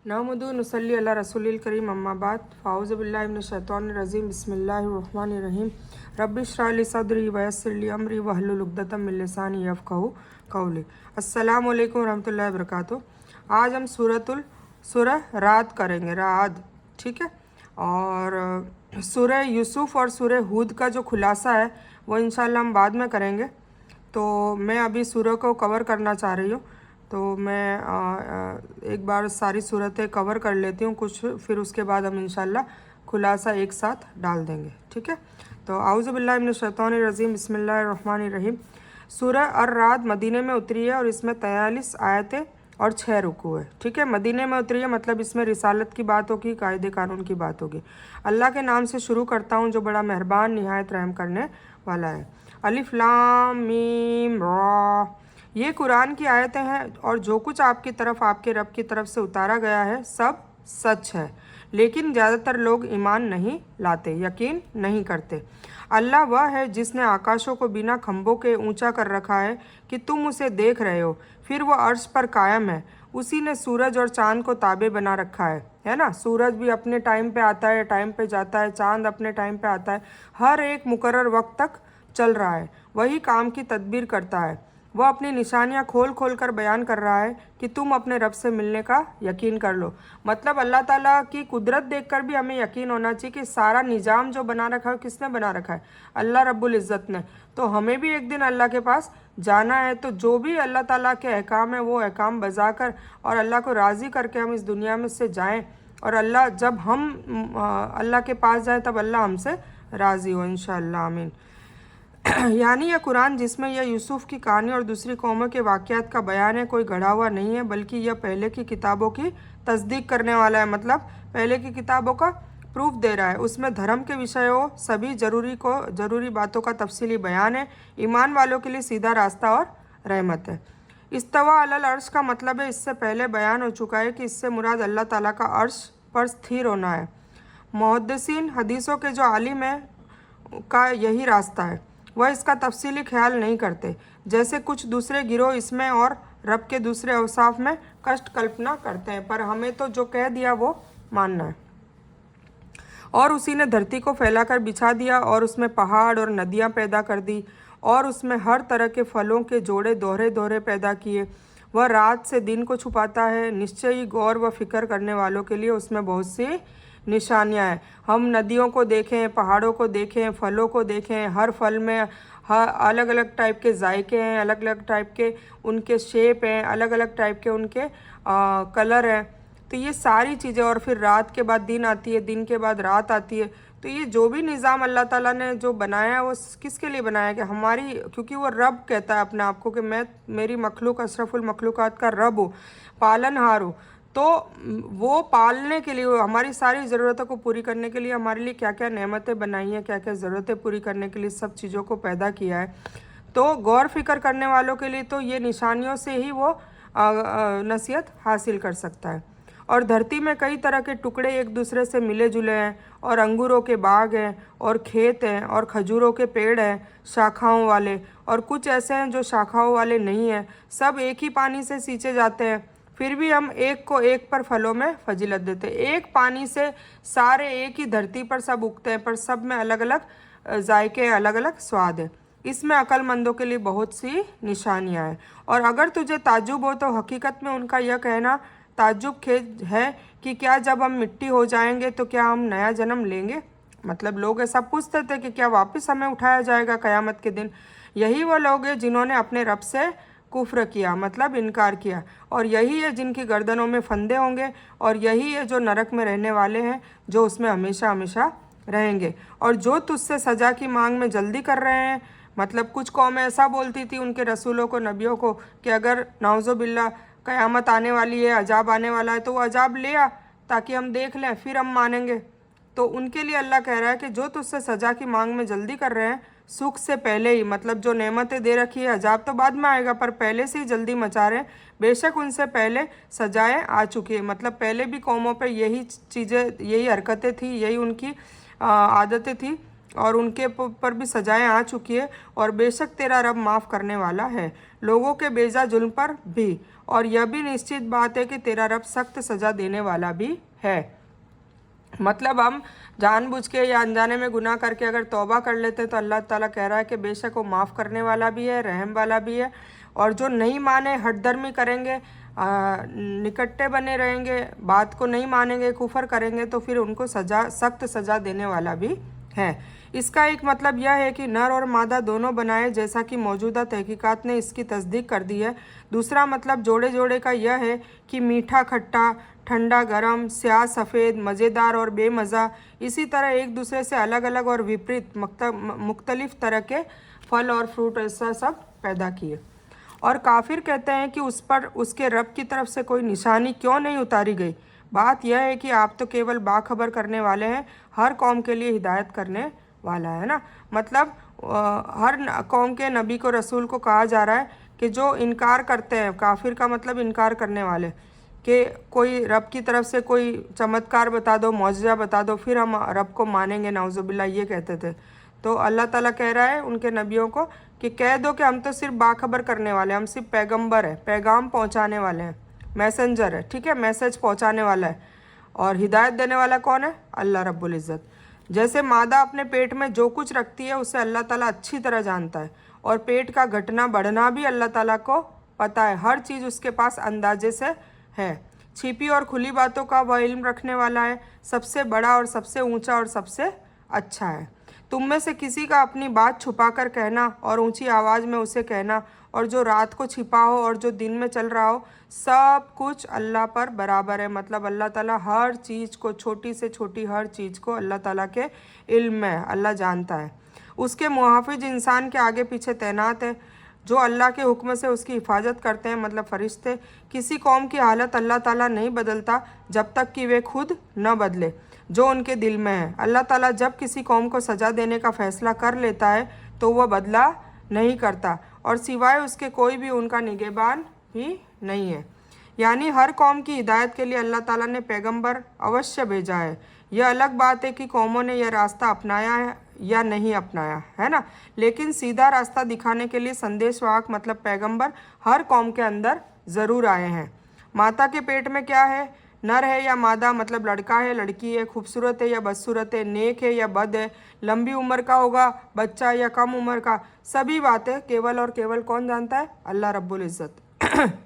नहमदु नसल्ली अला रसूलिल करीम अम्मा बाद फ़ाऊज़ु बिल्लाहि मिनश शैतानिर रजीम बिस्मिल्लाहिर रहमानिर रहीम रब्बि इश्रह ली सदरी व यस्सिर ली अमरी वहलुल उक़दतम मिन लिसानी यफ़क़हू क़ौली। अस्सलामु अलैकुम व रहमतुल्लाहि व बरकातुहू। आज हम सूरह राद करेंगे, राद, ठीक है। और सूरह यूसुफ़ और सूरह हूद का जो खुलासा है वो इंशाअल्लाह हम बाद में करेंगे। तो मैं अभी सूरह को कवर करना चाह रही हूँ, तो मैं एक बार सारी सूरतें कवर कर लेती हूँ कुछ, फिर उसके बाद हम इंशाअल्लाह खुलासा एक साथ डाल देंगे, ठीक है। तो आऊज़ु बिल्लाहि मिनश शैतानिर रजीम बिस्मिल्लाहिर रहमानिर रहीम। सूरह अर्राद मदीने में उतरी है और इसमें 43 आयतें और 6 रुकू है, ठीक है। मदीने में उतरी है मतलब इसमें रिसालत की बात होगी, कायदे कानून की बात होगी। अल्लाह के नाम से शुरू करता हूँ जो बड़ा मेहरबान निहायत रहम करने वाला है। अलिफ लाम मीम रा, ये कुरान की आयतें हैं और जो कुछ आपकी तरफ आपके रब की तरफ से उतारा गया है सब सच है, लेकिन ज़्यादातर लोग ईमान नहीं लाते, यकीन नहीं करते। अल्लाह वह है जिसने आकाशों को बिना खंभों के ऊंचा कर रखा है कि तुम उसे देख रहे हो, फिर वह अर्श पर कायम है। उसी ने सूरज और चाँद को ताबे बना रखा है ना। सूरज भी अपने टाइम पे आता है, टाइम पे जाता है, चाँद अपने टाइम पे आता है, हर एक मुकर्रर वक्त तक चल रहा है। वही काम की तदबीर करता है। वह अपनी निशानियां खोल खोल कर बयान कर रहा है कि तुम अपने रब से मिलने का यकीन कर लो। मतलब अल्लाह ताला की कुदरत देखकर भी हमें यकीन होना चाहिए कि सारा निज़ाम जो बना रखा है किसने बना रखा है, अल्लाह रब्बुल इज़्ज़त ने। तो हमें भी एक दिन अल्लाह के पास जाना है, तो जो भी अल्लाह ताला के अहकाम है वो अहकाम बजा कर और अल्लाह को राज़ी करके हम इस दुनिया में से जाएँ, और अल्लाह जब हम अल्लाह के पास जाएँ तब अल्लाह हमसे राज़ी हो इंशाअल्लाह, आमीन। यानी यह कुरान जिसमें यह यूसुफ़ की कहानी और दूसरी कौमों के वाक़यात का बयान है, कोई गढ़ा हुआ नहीं है, बल्कि यह पहले की किताबों की तस्दीक करने वाला है। मतलब पहले की किताबों का प्रूफ दे रहा है। उसमें धर्म के विषयों सभी ज़रूरी बातों का तफसीली बयान है। ईमान वालों के लिए सीधा रास्ता और रहमत है। इस्तवा अलल अर्श का मतलब है, इससे पहले बयान हो चुका है कि इससे मुराद अल्लाह ताला का अर्श पर स्थिर होना है। मुहद्दिसीन हदीसों के जो आलिम है का यही रास्ता है। वह इसका तफसीली ख्याल नहीं करते, जैसे कुछ दूसरे गिरोह इसमें और रब के दूसरे अवसाफ में कष्ट कल्पना करते हैं। पर हमें तो जो कह दिया वो मानना है। और उसी ने धरती को फैलाकर बिछा दिया और उसमें पहाड़ और नदियाँ पैदा कर दी और उसमें हर तरह के फलों के जोड़े दोहरे दोहरे पैदा किए। वह रात से दिन को छुपाता है। निश्चय ही गौर व फिक्र करने वालों के लिए उसमें बहुत सी निशानियाँ हैं। हम नदियों को देखें, पहाड़ों को देखें, फलों को देखें, हर फल में हर अलग अलग टाइप के जायके हैं, अलग अलग टाइप के उनके शेप हैं, अलग अलग टाइप के उनके कलर हैं। तो ये सारी चीज़ें, और फिर रात के बाद दिन आती है, दिन के बाद रात आती है। तो ये जो भी निज़ाम अल्लाह ताला ने जो बनाया है वो किसके लिए बनाया है, कि हमारी, क्योंकि वो रब कहता है अपने आप को कि मैं मेरी मखलूक अशरफुल मखलूक़ात का रब हूँ, पालनहार हूँ। तो वो पालने के लिए, हमारी सारी ज़रूरतों को पूरी करने के लिए हमारे लिए क्या क्या नेमतें बनाई हैं, क्या क्या ज़रूरतें पूरी करने के लिए सब चीज़ों को पैदा किया है। तो गौर फिक्र करने वालों के लिए तो ये निशानियों से ही वो नसीहत हासिल कर सकता है। और धरती में कई तरह के टुकड़े एक दूसरे से मिले जुले हैं, और अंगूरों के बाग हैं और खेत हैं और खजूरों के पेड़ हैं शाखाओं वाले, और कुछ ऐसे हैं जो शाखाओं वाले नहीं हैं। सब एक ही पानी से सींचे जाते हैं, फिर भी हम एक को एक पर फलों में फजीलत देते हैं। एक पानी से सारे एक ही धरती पर सब उगते हैं, पर सब में अलग अलग जायके, अलग अलग स्वाद है। इसमें अक्लमंदों के लिए बहुत सी निशानियां हैं। और अगर तुझे ताज्जुब हो तो हकीकत में उनका यह कहना ताज्जुब खेज है कि क्या जब हम मिट्टी हो जाएंगे तो क्या हम नया जन्म लेंगे। मतलब लोग ऐसा पूछते थे कि क्या वापस हमें उठाया जाएगा क़यामत के दिन। यही वो लोग हैं जिन्होंने अपने रब से कुफ्र किया, मतलब इनकार किया, और यही है जिनकी गर्दनों में फंदे होंगे, और यही है जो नरक में रहने वाले हैं, जो उसमें हमेशा हमेशा रहेंगे। और जो तुझसे सज़ा की मांग में जल्दी कर रहे हैं, मतलब कुछ कौमें ऐसा बोलती थी उनके रसूलों को, नबियों को, कि अगर नाउज़ु बिल्लाह क़यामत आने वाली है, अजाब आने वाला है, तो वो अजाब ले आ ताकि हम देख लें, फिर हम मानेंगे। तो उनके लिए अल्लाह कह रहा है कि जो तुझसे सज़ा की मांग में जल्दी कर रहे हैं, सुख से पहले ही, मतलब जो नेमतें दे रखी है, अजाब तो बाद में आएगा, पर पहले से ही जल्दी मचा रहे हैं, बेशक उनसे पहले सजाएं आ चुकी है। मतलब पहले भी कौमों पे यही चीज़ें, यही हरकतें थी, यही उनकी आदतें थी और उनके पर भी सजाएं आ चुकी है, और बेशक तेरा रब माफ़ करने वाला है लोगों के बेजा जुल्म पर भी, और यह भी निश्चित बात है कि तेरा रब सख्त सज़ा देने वाला भी है। मतलब हम जानबूझ के या अनजाने में गुनाह करके अगर तौबा कर लेते हैं तो अल्लाह ताला कह रहा है कि बेशक वो माफ़ करने वाला भी है, रहम वाला भी है। और जो नहीं माने, हठधर्मी करेंगे, निकट्टे बने रहेंगे, बात को नहीं मानेंगे, कुफर करेंगे, तो फिर उनको सख्त सज़ा देने वाला भी है। इसका एक मतलब यह है कि नर और मादा दोनों बनाए, जैसा कि मौजूदा तहकीकात ने इसकी तस्दीक कर दी है। दूसरा मतलब जोड़े जोड़े का यह है कि मीठा खट्टा, ठंडा गरम, स्याह सफ़ेद, मज़ेदार और बेमज़ा, इसी तरह एक दूसरे से अलग अलग और विपरीत मुख्तलिफ तरह के फल और फ्रूट ऐसा सब पैदा किए। और काफिर कहते हैं कि उस पर उसके रब की तरफ से कोई निशानी क्यों नहीं उतारी गई। बात यह है कि आप तो केवल बाखबर करने वाले हैं, हर कौम के लिए हिदायत करने वाला है ना। मतलब हर कौम के नबी को, रसूल को कहा जा रहा है कि जो इनकार करते हैं, काफिर का मतलब इनकार करने वाले, कि कोई रब की तरफ से कोई चमत्कार बता दो, मौजज़ा बता दो, फिर हम रब को मानेंगे, नाउज़ुबिल्लाह, ये कहते थे। तो अल्लाह ताला कह रहा है उनके नबियों को कि कह दो कि हम तो सिर्फ बाखबर करने वाले हैं, हम सिर्फ पैगंबर है, पैगाम पहुंचाने वाले हैं, मैसेंजर है, ठीक है, मैसेज पहुंचाने वाला है। और हिदायत देने वाला कौन है? अल्लाह रब्बुल इज़्ज़त। जैसे मादा अपने पेट में जो कुछ रखती है उसे अल्लाह ताला अच्छी तरह जानता है, और पेट का घटना बढ़ना भी अल्लाह ताला को पता है, हर चीज़ उसके पास अंदाजे से है। छिपी और खुली बातों का वह इल्म रखने वाला है, सबसे बड़ा और सबसे ऊंचा और सबसे अच्छा है। तुम में से किसी का अपनी बात छुपाकर कहना और ऊंची आवाज़ में उसे कहना, और जो रात को छिपा हो और जो दिन में चल रहा हो, सब कुछ अल्लाह पर बराबर है। मतलब अल्लाह ताला हर चीज़ को, छोटी से छोटी हर चीज़ को अल्लाह ताला के इल्म में है, अल्लाह जानता है। उसके मुहाफिज इंसान के आगे पीछे तैनात है, जो अल्लाह के हुक्म से उसकी हिफाजत करते हैं, मतलब फरिश्ते। किसी कौम की हालत अल्लाह ताला नहीं बदलता जब तक कि वे खुद न बदले जो उनके दिल में है। अल्लाह ताला जब किसी कौम को सज़ा देने का फ़ैसला कर लेता है तो वह बदला नहीं करता, और सिवाय उसके कोई भी उनका निगहबान भी नहीं है। यानी हर कौम की हिदायत के लिए अल्लाह ताला ने पैगंबर अवश्य भेजा है। यह अलग बात है कि कौमों ने यह रास्ता अपनाया है या नहीं अपनाया, है ना। लेकिन सीधा रास्ता दिखाने के लिए संदेशवाहक मतलब पैगंबर हर कौम के अंदर ज़रूर आए हैं। माता के पेट में क्या है, नर है या मादा, मतलब लड़का है, लड़की है, खूबसूरत है या बदसूरत है, नेक है या बद है, लंबी उम्र का होगा बच्चा या कम उम्र का, सभी बातें केवल और केवल कौन जानता है? अल्लाह रब्बुल इज़्ज़त।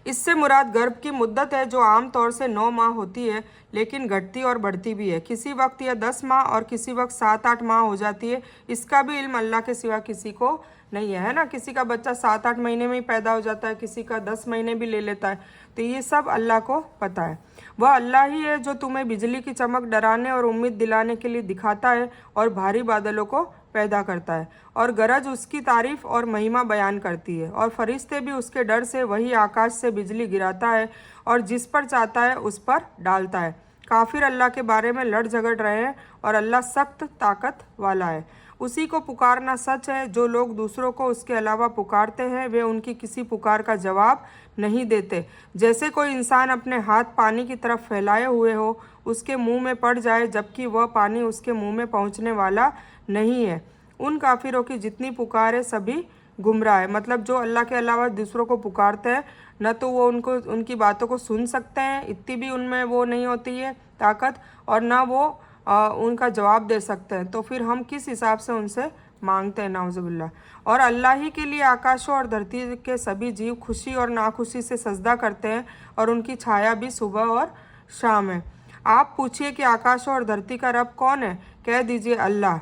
इससे मुराद गर्भ की मुद्दत है, जो आम तौर से 9 माह होती है, लेकिन घटती और बढ़ती भी है। किसी वक्त यह 10 माह और किसी वक्त 7-8 माह हो जाती है। इसका भी इल्म अल्लाह के सिवा किसी को नहीं है, है ना। किसी का बच्चा 7-8 महीने में ही पैदा हो जाता है, किसी का 10 महीने भी ले लेता है। तो ये सब अल्लाह को पता है। वह अल्लाह ही है जो तुम्हें बिजली की चमक डराने और उम्मीद दिलाने के लिए दिखाता है, और भारी बादलों को पैदा करता है, और गरज उसकी तारीफ और महिमा बयान करती है, और फरिश्ते भी उसके डर से वही आकाश से बिजली गिराता है, और जिस पर चाहता है उस पर डालता है। काफिर अल्लाह के बारे में लड़ झगड़ रहे हैं, और अल्लाह सख्त ताकत वाला है। उसी को पुकारना सच है। जो लोग दूसरों को उसके अलावा पुकारते हैं वे उनकी किसी पुकार का जवाब नहीं देते। जैसे कोई इंसान अपने हाथ पानी की तरफ फैलाए हुए हो, उसके मुंह में पड़ जाए जबकि वह पानी उसके मुंह में पहुंचने वाला नहीं है। उन काफिरों की जितनी पुकार है सभी गुमराह है। मतलब जो अल्लाह के अलावा दूसरों को पुकारते हैं, न तो वो उनकी बातों को सुन सकते हैं, इतनी भी उनमें वो नहीं होती है ताकत, और न वो उनका जवाब दे सकते हैं। तो फिर हम किस हिसाब से उनसे मांगते हैं, नाउज़ुबिल्लाह। और अल्लाह ही के लिए आकाशों और धरती के सभी जीव खुशी और नाखुशी से सजदा करते हैं, और उनकी छाया भी सुबह और शाम है। आप पूछिए कि आकाशों और धरती का रब कौन है? कह दीजिए अल्लाह।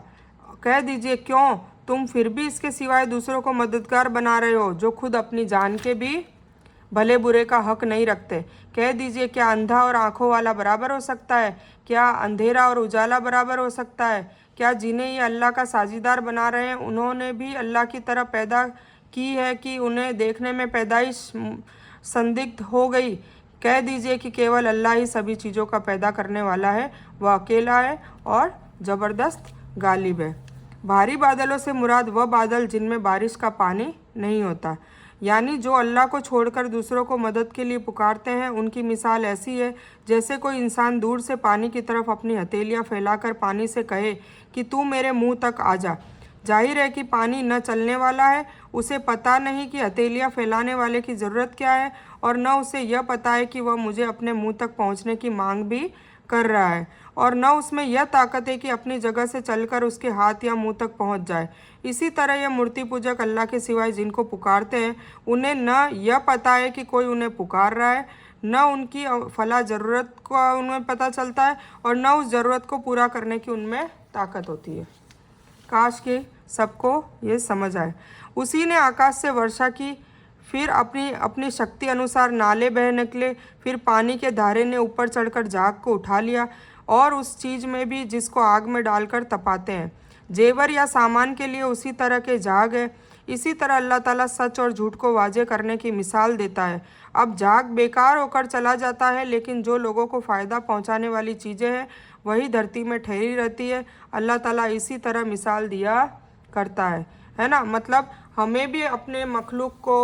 कह दीजिए क्यों तुम फिर भी इसके सिवाय दूसरों को मददगार बना रहे हो, जो खुद अपनी जान के भी भले बुरे का हक नहीं रखते। कह दीजिए क्या अंधा और आंखों वाला बराबर हो सकता है? क्या अंधेरा और उजाला बराबर हो सकता है? क्या जिन्हें ये अल्लाह का साझीदार बना रहे हैं उन्होंने भी अल्लाह की तरह पैदा की है कि उन्हें देखने में पैदाइश संदिग्ध हो गई? कह दीजिए कि केवल अल्लाह ही सभी चीज़ों का पैदा करने वाला है, वह अकेला है और ज़बरदस्त गालिब है। भारी बादलों से मुराद वह बादल जिनमें बारिश का पानी नहीं होता। यानी जो अल्लाह को छोड़कर दूसरों को मदद के लिए पुकारते हैं उनकी मिसाल ऐसी है जैसे कोई इंसान दूर से पानी की तरफ अपनी हथेलियाँ फैलाकर पानी से कहे कि तू मेरे मुंह तक आ जा। जाहिर है कि पानी न चलने वाला है, उसे पता नहीं कि हथेलियाँ फैलाने वाले की ज़रूरत क्या है और न उसे यह पता है कि वह मुझे अपने मुंह तक पहुँचने की मांग भी कर रहा है और न उसमें यह ताकत है कि अपनी जगह से चलकर उसके हाथ या मुंह तक पहुंच जाए। इसी तरह यह मूर्ति पूजक अल्लाह के सिवाय जिनको पुकारते हैं उन्हें न यह पता है कि कोई उन्हें पुकार रहा है, न उनकी फला ज़रूरत का उन्हें पता चलता है और न उस ज़रूरत को पूरा करने की उनमें ताकत होती है। काश कि सबको ये समझ आए। उसी ने आकाश से वर्षा की, फिर अपनी अपनी शक्ति अनुसार नाले बह निकले, फिर पानी के धारे ने ऊपर चढ़कर झाग को उठा लिया और उस चीज़ में भी जिसको आग में डालकर तपाते हैं। जेवर या सामान के लिए उसी तरह के झाग है। इसी तरह अल्लाह ताला सच और झूठ को वाजे करने की मिसाल देता है। अब झाग बेकार होकर चला जाता है, लेकिन जो लोगों को फ़ायदा पहुंचाने वाली चीज़ें हैं वही धरती में ठहरी रहती है। अल्लाह ताला इसी तरह मिसाल दिया करता है ना। मतलब हमें भी अपने मखलूक को,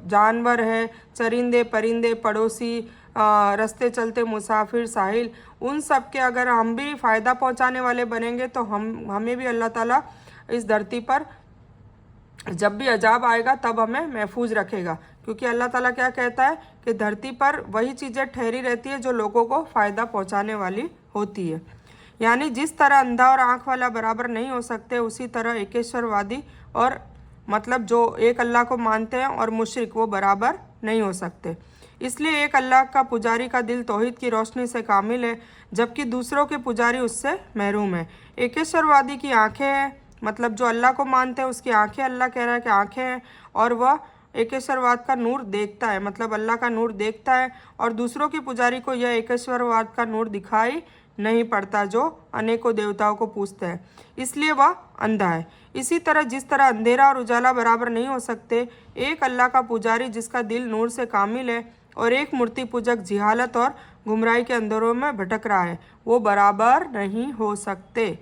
जानवर है, चरिंदे परिंदे, पड़ोसी, रास्ते चलते मुसाफिर, साहिल, उन सब के अगर हम भी फ़ायदा पहुंचाने वाले बनेंगे तो हमें भी अल्लाह ताला इस धरती पर जब भी अजाब आएगा तब हमें महफूज रखेगा। क्योंकि अल्लाह ताला क्या कहता है कि धरती पर वही चीज़ें ठहरी रहती है जो लोगों को फ़ायदा पहुंचाने वाली होती है। यानी जिस तरह अंधा और आँख वाला बराबर नहीं हो सकते, उसी तरह एकेश्वरवादी और मतलब जो एक अल्लाह को मानते हैं और मुशरिक वो बराबर नहीं हो सकते। इसलिए एक अल्लाह का पुजारी का दिल तौहीद की रोशनी से कामिल है, जबकि दूसरों के पुजारी उससे महरूम है। एकेश्वरवादी की आँखें हैं, मतलब जो अल्लाह को मानते हैं उसकी आँखें, अल्लाह कह रहा है कि आँखें हैं, और वह एकेश्वरवाद का नूर देखता है, मतलब अल्लाह का नूर देखता है। और दूसरों की पुजारी को यह एकेश्वरवाद का नूर दिखाई नहीं पड़ता जो अनेकों देवताओं को पूजते हैं, इसलिए वह अंधा है। इसी तरह जिस तरह अंधेरा और उजाला बराबर नहीं हो सकते, एक अल्लाह का पुजारी जिसका दिल नूर से कामिल है और एक मूर्ति पूजक जिहालत और गुमराही के अंधेरों में भटक रहा है, वो बराबर नहीं हो सकते।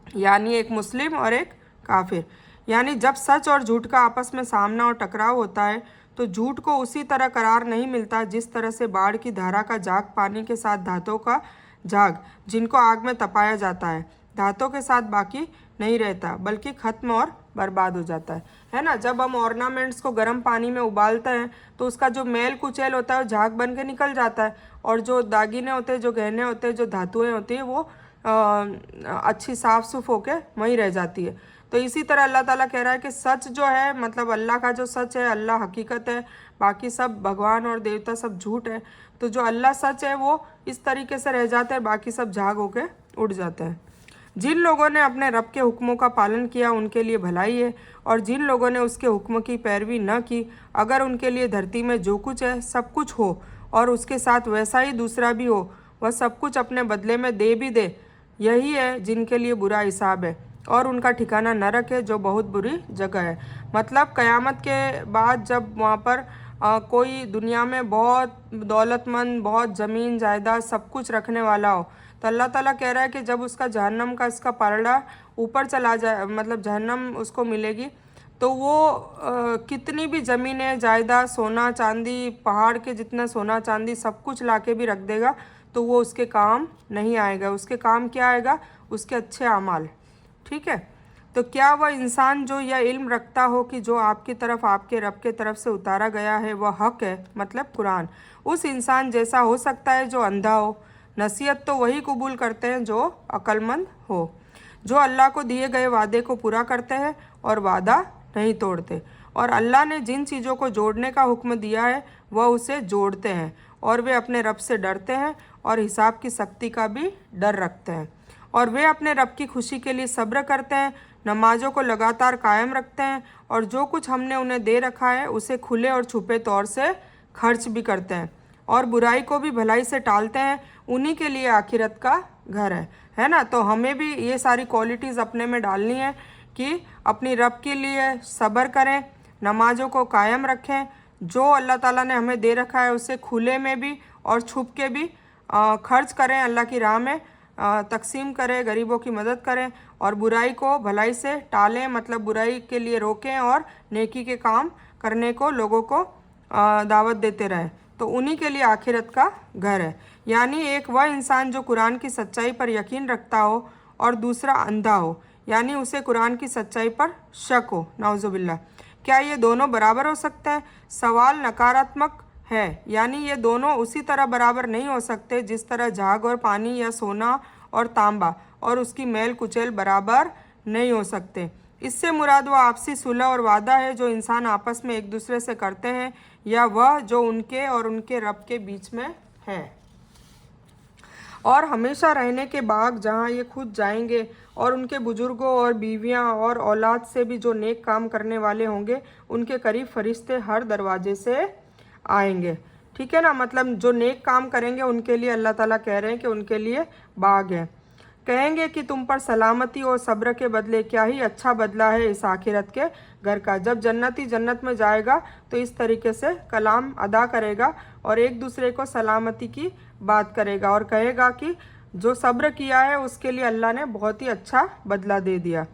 यानी एक मुस्लिम और एक काफिर। यानी जब सच और झूठ का आपस में सामना और टकराव होता है तो झूठ को उसी तरह करार नहीं मिलता जिस तरह से बाढ़ की धारा का झाग पानी के साथ धातों का झाग जिनको आग में तपाया जाता है धातों के साथ बाकी नहीं रहता, बल्कि खत्म और बर्बाद हो जाता है ना। जब हम ऑर्नामेंट्स को गर्म पानी में उबालते हैं तो उसका जो मैल कुचैल होता है वो झाग बन के निकल जाता है, और जो दागिने होते हैं, जो गहने होते हैं, जो धातुएँ होती हैं वो अच्छी साफ सुफ होके वहीं रह जाती है। तो इसी तरह अल्लाह ताला कह रहा है कि सच जो है, मतलब अल्लाह का जो सच है, अल्लाह हकीकत है, बाकी सब भगवान और देवता सब झूठ है। तो जो अल्लाह सच है वो इस तरीके से रह जाते हैं, बाकी सब झाग होके उड़ जाते हैं। जिन लोगों ने अपने रब के हुक्मों का पालन किया उनके लिए भलाई है, और जिन लोगों ने उसके हुक्म की पैरवी न की, अगर उनके लिए धरती में जो कुछ है सब कुछ हो और उसके साथ वैसा ही दूसरा भी हो, वह सब कुछ अपने बदले में दे भी दे, यही है जिनके लिए बुरा हिसाब है, और उनका ठिकाना नरक है जो बहुत बुरी जगह है। मतलब क़यामत के बाद जब वहाँ पर कोई दुनिया में बहुत दौलतमंद, बहुत ज़मीन जायदाद सब कुछ रखने वाला हो, तो अल्लाह ताला कह रहा है कि जब उसका जहन्नम का इसका पलड़ा ऊपर चला जाए, मतलब जहन्नम उसको मिलेगी, तो वो कितनी भी ज़मीनें, जायदाद, सोना चांदी, पहाड़ के जितना सोना चांदी सब कुछ लाके भी रख देगा तो वो उसके काम नहीं आएगा। उसके काम क्या आएगा? उसके अच्छे अमाल। ठीक है, तो क्या वह इंसान जो यह इल्म रखता हो कि जो आपकी तरफ आपके रब के तरफ से उतारा गया है वह हक है, मतलब कुरान, उस इंसान जैसा हो सकता है जो अंधा हो? नसीहत तो वही कबूल करते हैं जो अक्लमंद हो, जो अल्लाह को दिए गए वादे को पूरा करते हैं और वादा नहीं तोड़ते, और अल्लाह ने जिन चीज़ों को जोड़ने का हुक्म दिया है वह उसे जोड़ते हैं, और वे अपने रब से डरते हैं और हिसाब की सख्ती का भी डर रखते हैं, और वे अपने रब की खुशी के लिए सब्र करते हैं, नमाजों को लगातार कायम रखते हैं, और जो कुछ हमने उन्हें दे रखा है उसे खुले और छुपे तौर से खर्च भी करते हैं, और बुराई को भी भलाई से टालते हैं। उन्हीं के लिए आखिरत का घर है ना। तो हमें भी ये सारी क्वालिटीज़ अपने में डालनी है कि अपनी रब के लिए सब्र करें, नमाजों को कायम रखें, जो अल्लाह ताला ने हमें दे रखा है उसे खुले में भी और छुप के भी खर्च करें अल्लाह की राह में, तकसीम करें, गरीबों की मदद करें और बुराई को भलाई से टालें, मतलब बुराई के लिए रोकें और नेकी के काम करने को लोगों को दावत देते रहें, तो उन्हीं के लिए आखिरत का घर है। यानी एक वह इंसान जो कुरान की सच्चाई पर यकीन रखता हो और दूसरा अंधा हो, यानी उसे कुरान की सच्चाई पर शक हो, नाउजुबिल्लाह। क्या ये दोनों बराबर हो सकते हैं? सवाल नकारात्मक है, यानी ये दोनों उसी तरह बराबर नहीं हो सकते जिस तरह झाग और पानी या सोना और तांबा और उसकी मेल कुचेल बराबर नहीं हो सकते। इससे मुराद वह आपसी सुलह और वादा है जो इंसान आपस में एक दूसरे से करते हैं, या वह जो उनके और उनके रब के बीच में है। और हमेशा रहने के बाग जहाँ ये खुद जाएंगे और उनके बुजुर्गों और बीवियाँ और औलाद से भी जो नेक काम करने वाले होंगे उनके करीब फरिश्ते हर दरवाजे से आएंगे। ठीक है ना, मतलब जो नेक काम करेंगे उनके लिए अल्लाह ताला कह रहे हैं कि उनके लिए बाग है। कहेंगे कि तुम पर सलामती और सब्र के बदले क्या ही अच्छा बदला है इस आखिरत के घर का। जब जन्नती जन्नत में जाएगा तो इस तरीके से कलाम अदा करेगा और एक दूसरे को सलामती की बात करेगा और कहेगा कि जो सब्र किया है उसके लिए अल्लाह ने बहुत ही अच्छा बदला दे दिया।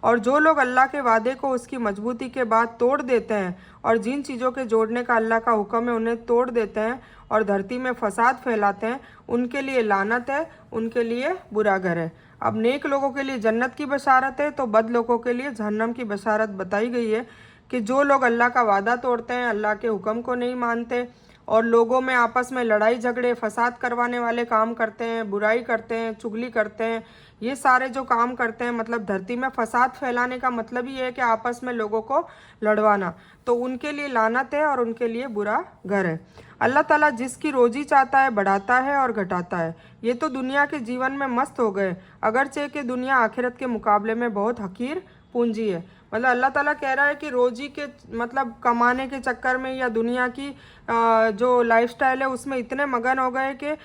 और जो लोग अल्लाह के वादे को उसकी मजबूती के बाद तोड़ देते हैं और जिन चीज़ों के जोड़ने का अल्लाह का हुक्म है उन्हें तोड़ देते हैं और धरती में फसाद फैलाते हैं, उनके लिए लानत है, उनके लिए बुरा घर है। अब नेक लोगों के लिए जन्नत की बशारत है, तो बद लोगों के लिए जहन्नम की बशारत बताई गई है कि जो लोग अल्लाह का वादा तोड़ते हैं, अल्लाह के हुक्म को नहीं मानते और लोगों में आपस में लड़ाई झगड़े फसाद करवाने वाले काम करते हैं, बुराई करते हैं, चुगली करते हैं, ये सारे जो काम करते हैं, मतलब धरती में फसाद फैलाने का मतलब ही है कि आपस में लोगों को लड़वाना, तो उनके लिए लानत है और उनके लिए बुरा घर है। अल्लाह ताला जिसकी रोजी चाहता है बढ़ाता है और घटाता है। ये तो दुनिया के जीवन में मस्त हो गए, अगरचे कि दुनिया आखिरत के मुकाबले में बहुत हकीर पूंजी है। मतलब अल्लाह ताला कह रहा है कि रोजी के मतलब कमाने के चक्कर में या दुनिया की जो लाइफस्टाइल है उसमें इतने मगन हो गए कि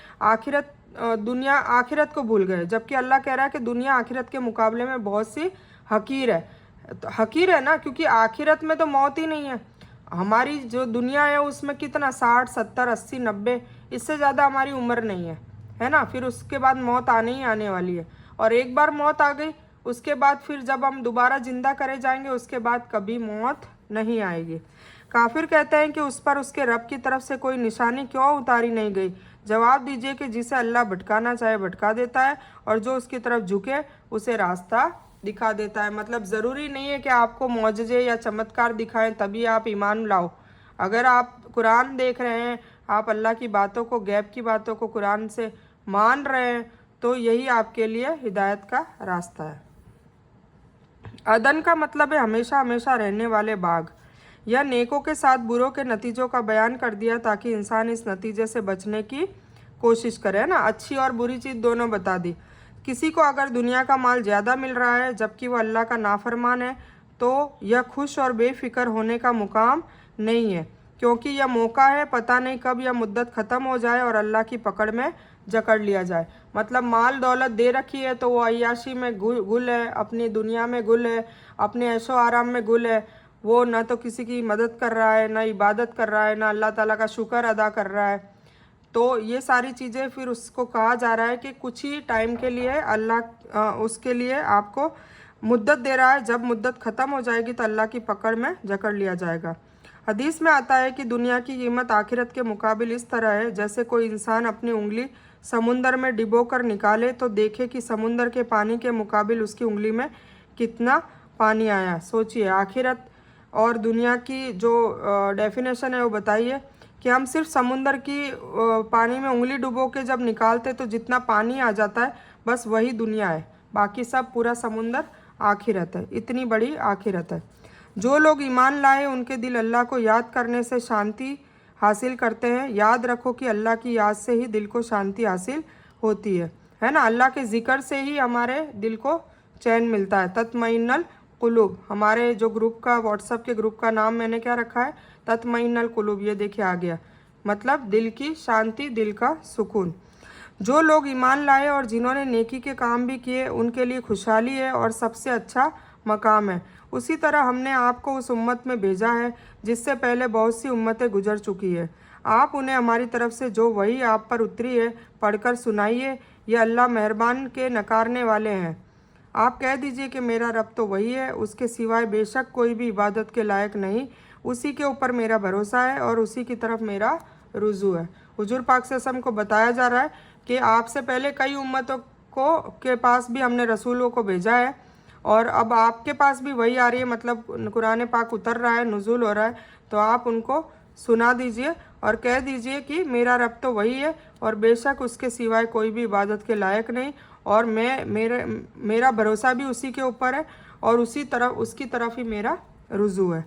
दुनिया आखिरत को भूल गए, जबकि अल्लाह कह रहा है कि दुनिया आखिरत के मुकाबले में बहुत सी हकीर है। तो हकीर है ना, क्योंकि आखिरत में तो मौत ही नहीं है। हमारी जो दुनिया है उसमें कितना 60, 70, 80, 90, इससे ज़्यादा हमारी उम्र नहीं है ना। फिर उसके बाद मौत आने ही आने वाली है, और एक बार मौत आ गई उसके बाद फिर जब हम दोबारा जिंदा करे जाएंगे उसके बाद कभी मौत नहीं आएगी। काफिर कहते हैं कि उस पर उसके रब की तरफ से कोई निशानी क्यों उतारी नहीं गई। जवाब दीजिए कि जिसे अल्लाह भटकाना चाहे भटका देता है और जो उसकी तरफ झुके उसे रास्ता दिखा देता है। मतलब ज़रूरी नहीं है कि आपको मौजज़े या चमत्कार दिखाएं तभी आप ईमान लाओ। अगर आप कुरान देख रहे हैं, आप अल्लाह की बातों को, गैब की बातों को कुरान से मान रहे हैं, तो यही आपके लिए हिदायत का रास्ता है। अदन का मतलब है हमेशा हमेशा रहने वाले बाग। यह नेकों के साथ बुरों के नतीजों का बयान कर दिया ताकि इंसान इस नतीजे से बचने की कोशिश करे ना। अच्छी और बुरी चीज़ दोनों बता दी। किसी को अगर दुनिया का माल ज़्यादा मिल रहा है जबकि वह अल्लाह का नाफरमान है, तो यह खुश और बेफिक्र होने का मुकाम नहीं है, क्योंकि यह मौका है, पता नहीं कब यह मुद्दत ख़त्म हो जाए और अल्लाह की पकड़ में जकड़ लिया जाए। मतलब माल दौलत दे रखी है तो वो अय्याशी में गुल है, अपनी दुनिया में गुल है, अपने ऐशो आराम में गुल है। वो ना तो किसी की मदद कर रहा है, ना इबादत कर रहा है, ना अल्लाह ताला का शुक्र अदा कर रहा है। तो ये सारी चीज़ें फिर उसको कहा जा रहा है कि कुछ ही टाइम के लिए अल्लाह उसके लिए आपको मुद्दत दे रहा है, जब मुद्दत ख़त्म हो जाएगी तो अल्लाह की पकड़ में जकड़ लिया जाएगा। हदीस में आता है कि दुनिया की कीमत आखिरत के मुकाबिल इस तरह है जैसे कोई इंसान अपनी उंगली समुंदर में डिबो कर निकाले तो देखे कि समुंदर के पानी के मुकाबिल उसकी उंगली में कितना पानी आया। सोचिए, आखिरत और दुनिया की जो डेफिनेशन है वो बताइए कि हम सिर्फ समुंदर की पानी में उंगली डुबो के जब निकालते तो जितना पानी आ जाता है बस वही दुनिया है, बाकी सब पूरा समुंदर आखिरत है। इतनी बड़ी आखिरत है। जो लोग ईमान लाए उनके दिल अल्लाह को याद करने से शांति हासिल करते हैं। याद रखो कि अल्लाह की याद से ही दिल को शांति हासिल होती है ना। अल्लाह के ज़िक्र से ही हमारे दिल को चैन मिलता है। तत्मइन्नुल कुलूब, हमारे जो ग्रुप का, व्हाट्सएप के ग्रुप का नाम मैंने क्या रखा है, तत्मइन्नुल कुलूब। ये देखिए आ गया, मतलब दिल की शांति, दिल का सुकून। जो लोग ईमान लाए और जिन्होंने नेकी के काम भी किए उनके लिए खुशहाली है और सबसे अच्छा मकाम है। उसी तरह हमने आपको उस उम्मत में भेजा है जिससे पहले बहुत सी उम्मतें गुजर चुकी है। आप उन्हें हमारी तरफ से जो वही आप पर उतरी है पढ़कर सुनाइए یہ اللہ مہربان کے نکارنے والے ہیں۔ آپ کہہ دیجئے کہ میرا رب تو وہی ہے، اس کے سوائے بے شک کوئی بھی عبادت کے لائق نہیں، اسی کے اوپر میرا بھروسہ ہے اور اسی کی طرف میرا رجوع ہے۔ حضور پاک صلی اللہ علیہ وسلم کو بتایا جا رہا ہے کہ آپ سے پہلے کئی امتوں کے پاس بھی ہم نے رسولوں کو بھیجا ہے، اور اب آپ کے پاس بھی وہی آ رہی ہے، مطلب قرآن پاک اتر رہا ہے، نزول ہو رہا ہے، تو آپ ان کو سنا دیجئے اور کہہ دیجئے کہ میرا رب تو وہی ہے اور بے شک اس کے سوائے کوئی بھی عبادت کے لائق نہیں، اور میرا بھروسہ بھی اسی کے اوپر ہے اور اس کی طرف ہی میرا رجوع ہے۔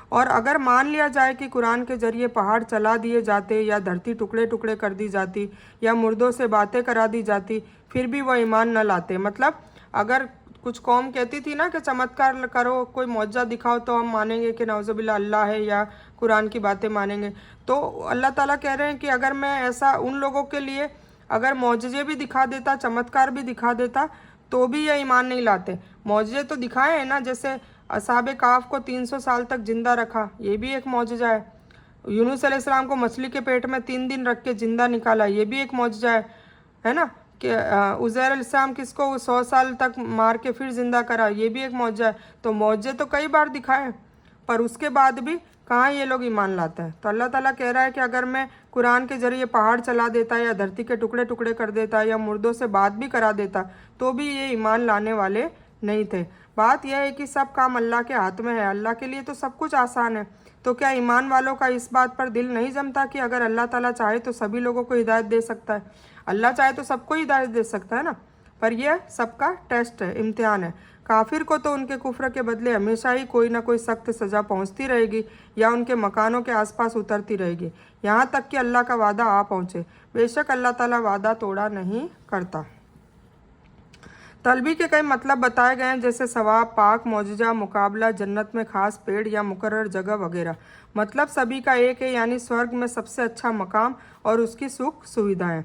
اور اگر مان لیا جائے کہ قرآن کے ذریعے پہاڑ چلا دیے جاتے یا دھرتی ٹکڑے ٹکڑے کر دی جاتی یا مردوں سے باتیں کرا دی جاتی، پھر بھی وہ ایمان نہ لاتے۔ مطلب اگر کچھ قوم کہتی تھی نا کہ چمتکار کرو، کوئی معجزہ دکھاؤ تو ہم مانیں گے کہ نعوذ باللہ اللہ ہے یا قرآن کی باتیں مانیں گے، تو اللہ تعالیٰ کہہ رہے ہیں کہ اگر میں ایسا ان لوگوں کے لیے اگر معجزے بھی دکھا دیتا، چمتکار بھی دکھا دیتا، تو بھی یہ ایمان نہیں لاتے۔ معجزے تو دکھائے ہیں نا، جیسے اصحاب کہف کو 300 سال تک زندہ رکھا، یہ بھی ایک معجزہ ہے۔ یونس علیہ السلام کو مچھلی کے پیٹ میں 3 دن رکھ کے زندہ نکالا، یہ بھی ایک معجزہ ہے نا۔ کہ عزیر علیہ السلام کس کو 100 سال تک مار کے پھر زندہ کرا، یہ بھی ایک معجزہ ہے۔ تو معجزے تو کئی بار دکھائے، پر اس کے بعد بھی کہاں یہ لوگ ایمان لاتے ہیں۔ تو اللہ تعالیٰ کہہ رہا ہے کہ اگر میں قرآن کے ذریعے پہاڑ چلا دیتا یا دھرتی کے ٹکڑے ٹکڑے کر دیتا یا مردوں سے بات بھی کرا دیتا، تو بھی یہ ایمان لانے والے نہیں تھے۔ بات یہ ہے کہ سب کام اللہ کے ہاتھ میں ہے، اللہ کے لیے تو سب کچھ آسان ہے۔ تو کیا ایمان والوں کا اس بات پر دل نہیں جمتا کہ اگر اللہ تعالیٰ چاہے تو سبھی لوگوں کو ہدایت دے سکتا ہے؟ اللہ چاہے تو سب کو ہدایت دے سکتا ہے نا، پر یہ سب کا ٹیسٹ ہے، امتحان ہے۔ کافر کو تو ان کے کفر کے بدلے ہمیشہ ہی کوئی نہ کوئی سخت سزا پہنچتی رہے گی یا ان کے مکانوں کے آس پاس اترتی رہے گی، یہاں تک کہ اللہ کا وعدہ آ پہنچے۔ بے شک اللہ تعالیٰ وعدہ توڑا نہیں کرتا۔ طلبی کے کئی مطلب بتائے گئے ہیں، جیسے ثواب، پاک، معجزہ، مقابلہ، جنت میں خاص پیڑ یا مقرر جگہ وغیرہ۔ مطلب سبھی کا ایک ہے، یعنی سورگ میں سب سے اچھا مقام اور اس کی سکھ سویدھائیں۔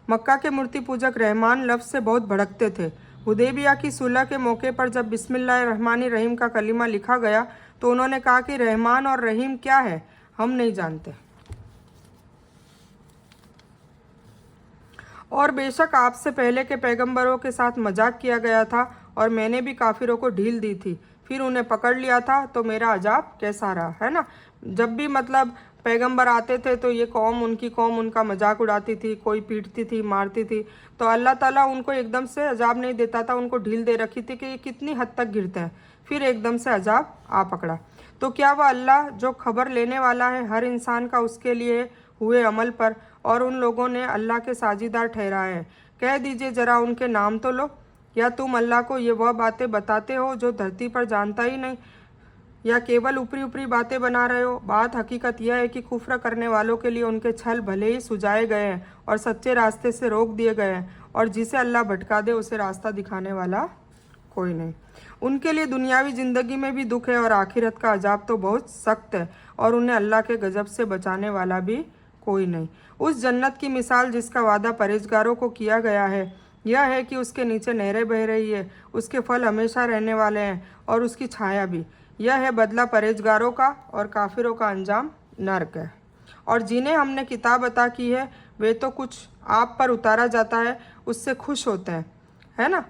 مکہ کے مورتی پوجک رحمان لفظ سے بہت بھڑکتے تھے۔ حدیبیہ کی صلح کے موقع پر جب بسم اللہ الرحمن الرحیم کا کلمہ لکھا گیا تو انہوں نے کہا کہ رحمان اور رحیم کیا ہے، ہم نہیں جانتے۔ اور بے شک آپ سے پہلے کے پیغمبروں کے ساتھ مذاق کیا گیا تھا اور میں نے بھی کافروں کو ڈھیل دی تھی، پھر انہیں پکڑ لیا تھا، تو میرا عذاب کیسا رہا ہے نا۔ جب بھی مطلب پیغمبر آتے تھے تو یہ قوم ان کا مذاق اڑاتی تھی، کوئی پیٹتی تھی، مارتی تھی، تو اللہ تعالیٰ ان کو ایک دم سے عذاب نہیں دیتا تھا، ان کو ڈھیل دے رکھی تھی کہ یہ کتنی حد تک گرتے ہیں، پھر ایک دم سے عذاب آ پکڑا۔ تو کیا وہ اللہ جو خبر لینے والا ہے ہر انسان کا اس کے لیے ہوئے عمل پر، اور ان لوگوں نے اللہ کے ساجیدار ٹھہرائے ہیں، کہہ دیجئے ذرا ان کے نام تو لو، یا تم اللہ کو یہ وہ باتیں بتاتے ہو جو دھرتی پر جانتا ہی نہیں، یا کیول اوپری باتیں بنا رہے ہو؟ بات حقیقت یہ ہے کہ کفر کرنے والوں کے لیے ان کے چھل بھلے ہی سجائے گئے ہیں اور سچے راستے سے روک دیے گئے ہیں، اور جسے اللہ بھٹکا دے اسے راستہ دکھانے والا کوئی نہیں۔ ان کے لیے دنیاوی زندگی میں بھی دکھ ہے اور آخرت کا عذاب تو بہت سخت ہے، اور انہیں اللہ کے غضب سے بچانے والا بھی کوئی نہیں۔ اس جنت کی مثال جس کا وعدہ پرہیزگاروں کو کیا گیا ہے یہ ہے کہ اس کے نیچے نہریں بہہ رہی ہے، اس کے پھل ہمیشہ رہنے والے ہیں اور اس کی چھایا بھی۔ یہ ہے بدلہ پرہیزگاروں کا، اور کافروں کا انجام نرک ہے۔ اور جنہیں ہم نے کتاب عطا کی ہے وہ تو کچھ آپ پر اتارا جاتا ہے اس سے خوش ہوتے ہیں، ہے نا۔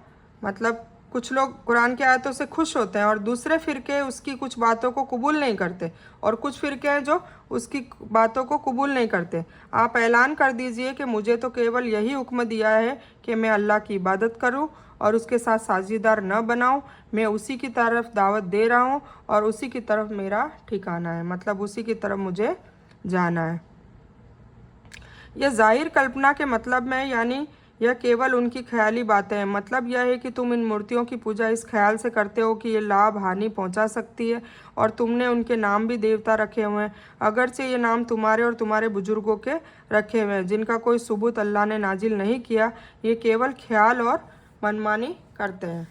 مطلب کچھ لوگ قرآن کی آیتوں سے خوش ہوتے ہیں اور دوسرے فرقے اس کی کچھ باتوں کو قبول نہیں کرتے، اور کچھ فرقے ہیں جو اس کی باتوں کو قبول نہیں کرتے۔ آپ اعلان کر دیجئے کہ مجھے تو کیول یہی حکم دیا ہے کہ میں اللہ کی عبادت کروں اور اس کے ساتھ سازیدار نہ بناؤں، میں اسی کی طرف دعوت دے رہا ہوں اور اسی کی طرف میرا ٹھکانہ ہے، مطلب اسی کی طرف مجھے جانا ہے۔ یہ ظاہر کلپنا کے مطلب میں، یعنی یہ کیول ان کی خیالی باتیں ہیں۔ مطلب یہ ہے کہ تم ان مورتیوں کی پوجا اس خیال سے کرتے ہو کہ یہ لابھ ہانی پہنچا سکتی ہے، اور تم نے ان کے نام بھی دیوتا رکھے ہوئے ہیں، اگرچہ یہ نام تمہارے اور تمہارے بزرگوں کے رکھے ہوئے ہیں جن کا کوئی ثبوت اللہ نے نازل نہیں کیا، یہ کیول خیال اور منمانی کرتے ہیں۔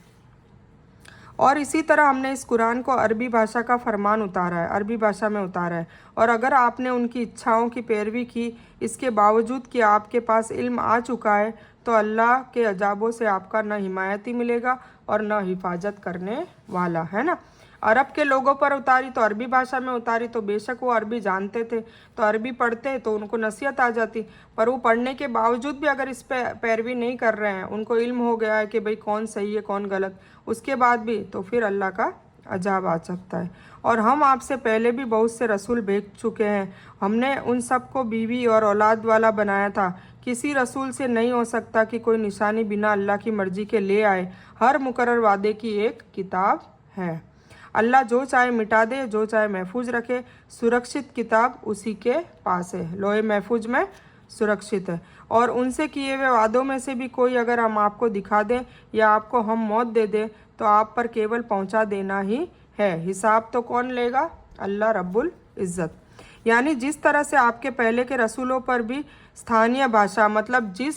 اور اسی طرح ہم نے اس قرآن کو عربی بھاشا کا فرمان اتارا ہے، عربی بھاشا میں اتارا ہے، اور اگر آپ نے ان کی اچھاؤں کی پیروی کی اس کے باوجود کہ آپ کے پاس علم آ چکا ہے، تو اللہ کے عذابوں سے آپ کا نہ حمایتی ملے گا اور نہ حفاظت کرنے والا، ہے نا۔ अरब के लोगों पर उतारी तो अरबी भाषा में उतारी, तो बेशक वो अरबी जानते थे तो अरबी पढ़ते तो उनको नसीहत आ जाती, पर वो पढ़ने के बावजूद भी अगर इस पे पैरवी नहीं कर रहे हैं, उनको इल्म हो गया है कि भाई कौन सही है कौन गलत, उसके बाद भी, तो फिर अल्लाह का अजाब आ सकता है। और हम आपसे पहले भी बहुत से रसूल भेज चुके हैं, हमने उन सबको बीवी और औलाद वाला बनाया था। किसी रसूल से नहीं हो सकता कि कोई निशानी बिना अल्लाह की मर्जी के ले आए। हर मुकर्रर वादे की एक किताब है। अल्लाह जो चाहे मिटा दे, जो चाहे महफूज रखे, सुरक्षित किताब उसी के पास है, लोहे महफूज में सुरक्षित है। और उनसे किए हुए वादों में से भी कोई अगर हम आपको दिखा दें या आपको हम मौत दे दें तो आप पर केवल पहुंचा देना ही है, हिसाब तो कौन लेगा? अल्लाह रब्बुल इज़्ज़त। यानी जिस तरह से आपके पहले के रसूलों पर भी स्थानीय भाषा, मतलब जिस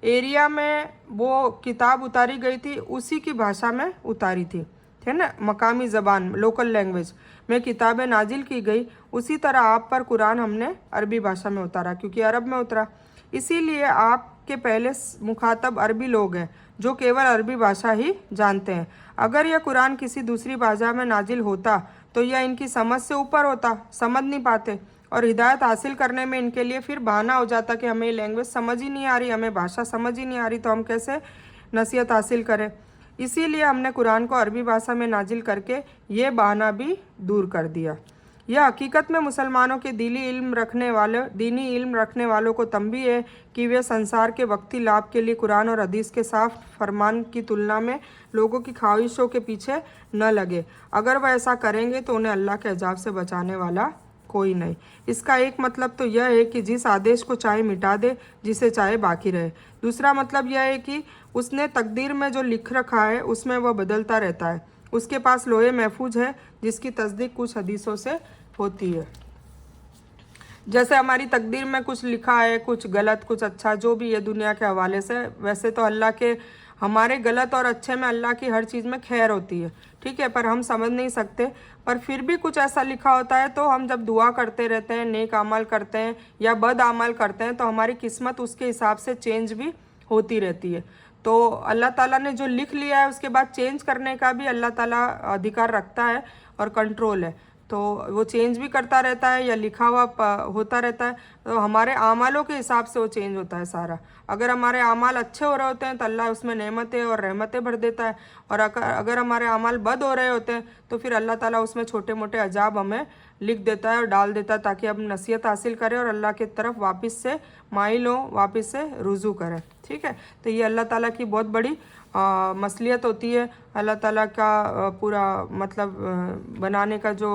एरिया में वो किताब उतारी गई थी उसी की भाषा में उतारी थी, है ना, मकामी ज़बान, लोकल लैंग्वेज में किताबें नाजिल की गई, उसी तरह आप पर कुरान हमने अरबी भाषा में उतारा, क्योंकि अरब में उतरा। इसीलिए आपके पहले मुखातब अरबी लोग हैं जो केवल अरबी भाषा ही जानते हैं। अगर यह कुरान किसी दूसरी भाषा में नाजिल होता तो यह इनकी समझ से ऊपर होता, समझ नहीं पाते, और हिदायत हासिल करने में इनके लिए फिर बहाना हो जाता कि हमें लैंग्वेज समझ ही नहीं आ रही, हमें भाषा समझ ही नहीं आ रही, तो हम कैसे नसीहत हासिल करें। इसीलिए हमने कुरान को अरबी भाषा में नाजिल करके ये बहाना भी दूर कर दिया। यह हकीकत में मुसलमानों के दीनी इल्म रखने वालों को तंबीह है कि वे संसार के वक्ती लाभ के लिए कुरान और हदीस के साफ फरमान की तुलना में लोगों की ख्वाहिशों के पीछे न लगे। अगर वह ऐसा करेंगे तो उन्हें अल्लाह के अजाब से बचाने वाला कोई नहीं। इसका एक मतलब तो यह है कि जिस आदेश को चाहे मिटा दे, जिसे चाहे बाकी रहे। दूसरा मतलब यह है कि उसने तकदीर में जो लिख रखा है उसमें वह बदलता रहता है। उसके पास लोहे महफूज है जिसकी तस्दीक कुछ हदीसों से होती है। जैसे हमारी तकदीर में कुछ लिखा है, कुछ गलत कुछ अच्छा, जो भी है दुनिया के हवाले से, वैसे तो अल्लाह के हमारे गलत और अच्छे में अल्लाह की हर चीज़ में खैर होती है, ठीक है, पर हम समझ नहीं सकते। पर फिर भी कुछ ऐसा लिखा होता है तो हम जब दुआ करते रहते हैं, नेक अमल करते हैं या बद अमल करते हैं, तो हमारी किस्मत उसके हिसाब से चेंज भी होती रहती है। तो अल्लाह ताला ने जो लिख लिया है उसके बाद चेंज करने का भी अल्लाह ताला अधिकार रखता है और कंट्रोल है, तो वो चेंज भी करता रहता है या लिखा हुआ होता रहता है। तो हमारे आमालों के हिसाब से वो चेंज होता है सारा। अगर हमारे आमाल अच्छे हो रहे होते हैं तो अल्लाह उसमें नेमतें और रहमतें भर देता है, और अगर हमारे आमाल बद हो रहे होते हैं तो फिर अल्लाह ताला उसमें छोटे मोटे अजाब हमें लिख देता है और डाल देता है, ताकि हम नसीहत हासिल करें और अल्लाह की तरफ वापस से माइल हो, वापस से रुजू करें, ठीक है। तो ये अल्लाह ताला की बहुत बड़ी मसलियत होती है। अल्लाह ताला का पूरा मतलब बनाने का जो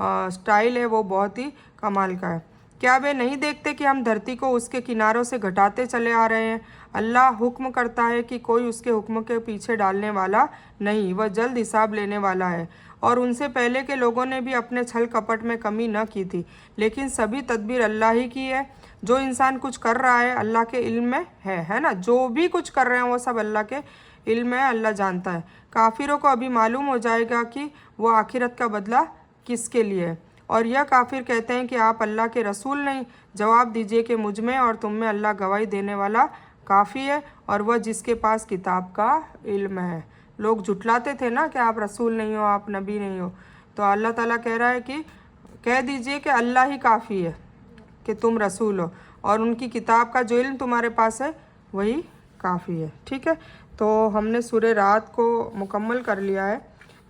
स्टाइल है वो बहुत ही कमाल का है। क्या वे नहीं देखते कि हम धरती को उसके किनारों से घटाते चले आ रहे हैं? अल्लाह हुक्म करता है कि कोई उसके हुक्म के पीछे डालने वाला नहीं, वह जल्द हिसाब लेने वाला है। और उनसे पहले के लोगों ने भी अपने छल कपट में कमी न की थी, लेकिन सभी तदबीर अल्लाह ही की है। जो इंसान कुछ कर रहा है अल्लाह के इल्म में है ना, जो भी कुछ कर रहे हैं वो सब अल्लाह के इल्म में, अल्लाह जानता है। काफिरों को अभी मालूम हो जाएगा कि वो आखिरत का बदला किसके लिए है। और यह काफिर कहते हैं कि आप अल्लाह के रसूल नहीं। जवाब दीजिए कि मुझ में और तुम में अल्लाह गवाही देने वाला काफ़ी है, और वह जिसके पास किताब का इल्म है। लोग झुटलाते थे ना कि आप रसूल नहीं हो, आप नबी नहीं हो, तो अल्लाह ताला कह रहा है कि कह दीजिए कि अल्लाह ही काफ़ी है कि तुम रसूल हो, और उनकी किताब का जो इल्म तुम्हारे पास है वही काफ़ी है, ठीक है। तो हमने सूरह रात को मुकम्मल कर लिया है।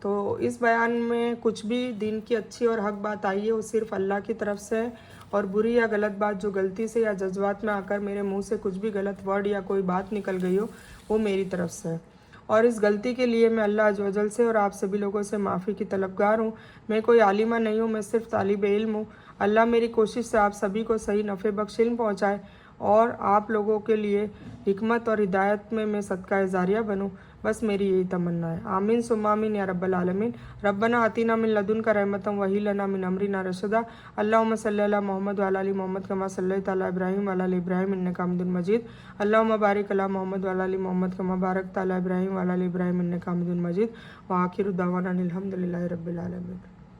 तो इस बयान में कुछ भी दीन की अच्छी और हक बात आई है वो सिर्फ अल्लाह की तरफ से है, और बुरी या गलत बात जो गलती से या जज्बात में आकर मेरे मुंह से कुछ भी गलत वर्ड या कोई बात निकल गई हो वो मेरी तरफ से है। और इस गलती के लिए मैं अल्लाह अज़्ज़ व जल से और आप सभी लोगों से माफ़ी की तलबगार हूँ। मैं कोई आलिमा नहीं हूँ, मैं सिर्फ तालिब इल्म हूँ। अल्लाह मेरी कोशिश से आप सभी को सही नफ़े बख्श इल्म पहुँचाए और आप लोगों के लिए हिकमत और हिदायत में मैं सदका जारिया बनूँ, बस मेरी यही तमन्ना है। आमीन सुम्मा आमीन या रब्बल आलमीन। रब्बना आतीना मिन लदुनका रहमतम वही लना मिन अमरिना रशदा। अल्लाहुम्मा सल्ली अला मोहम्मद व अला आलि मोहम्मद कमा सल्लैता अला इब्राहीम व अला आलि इब्राहीम इन्नका हमीदुम मजीद। अल्लाहुम्मा बारिक अला मोहम्मद व अला आलि मोहम्मद कमा बारकता अला इब्राहीम व अला आलि इब्राहीम इन्नका हमीदुम मजीद। व आखिरु दावाना अनिल हम्दुलिल्लाहि रब्बिल आलमीन।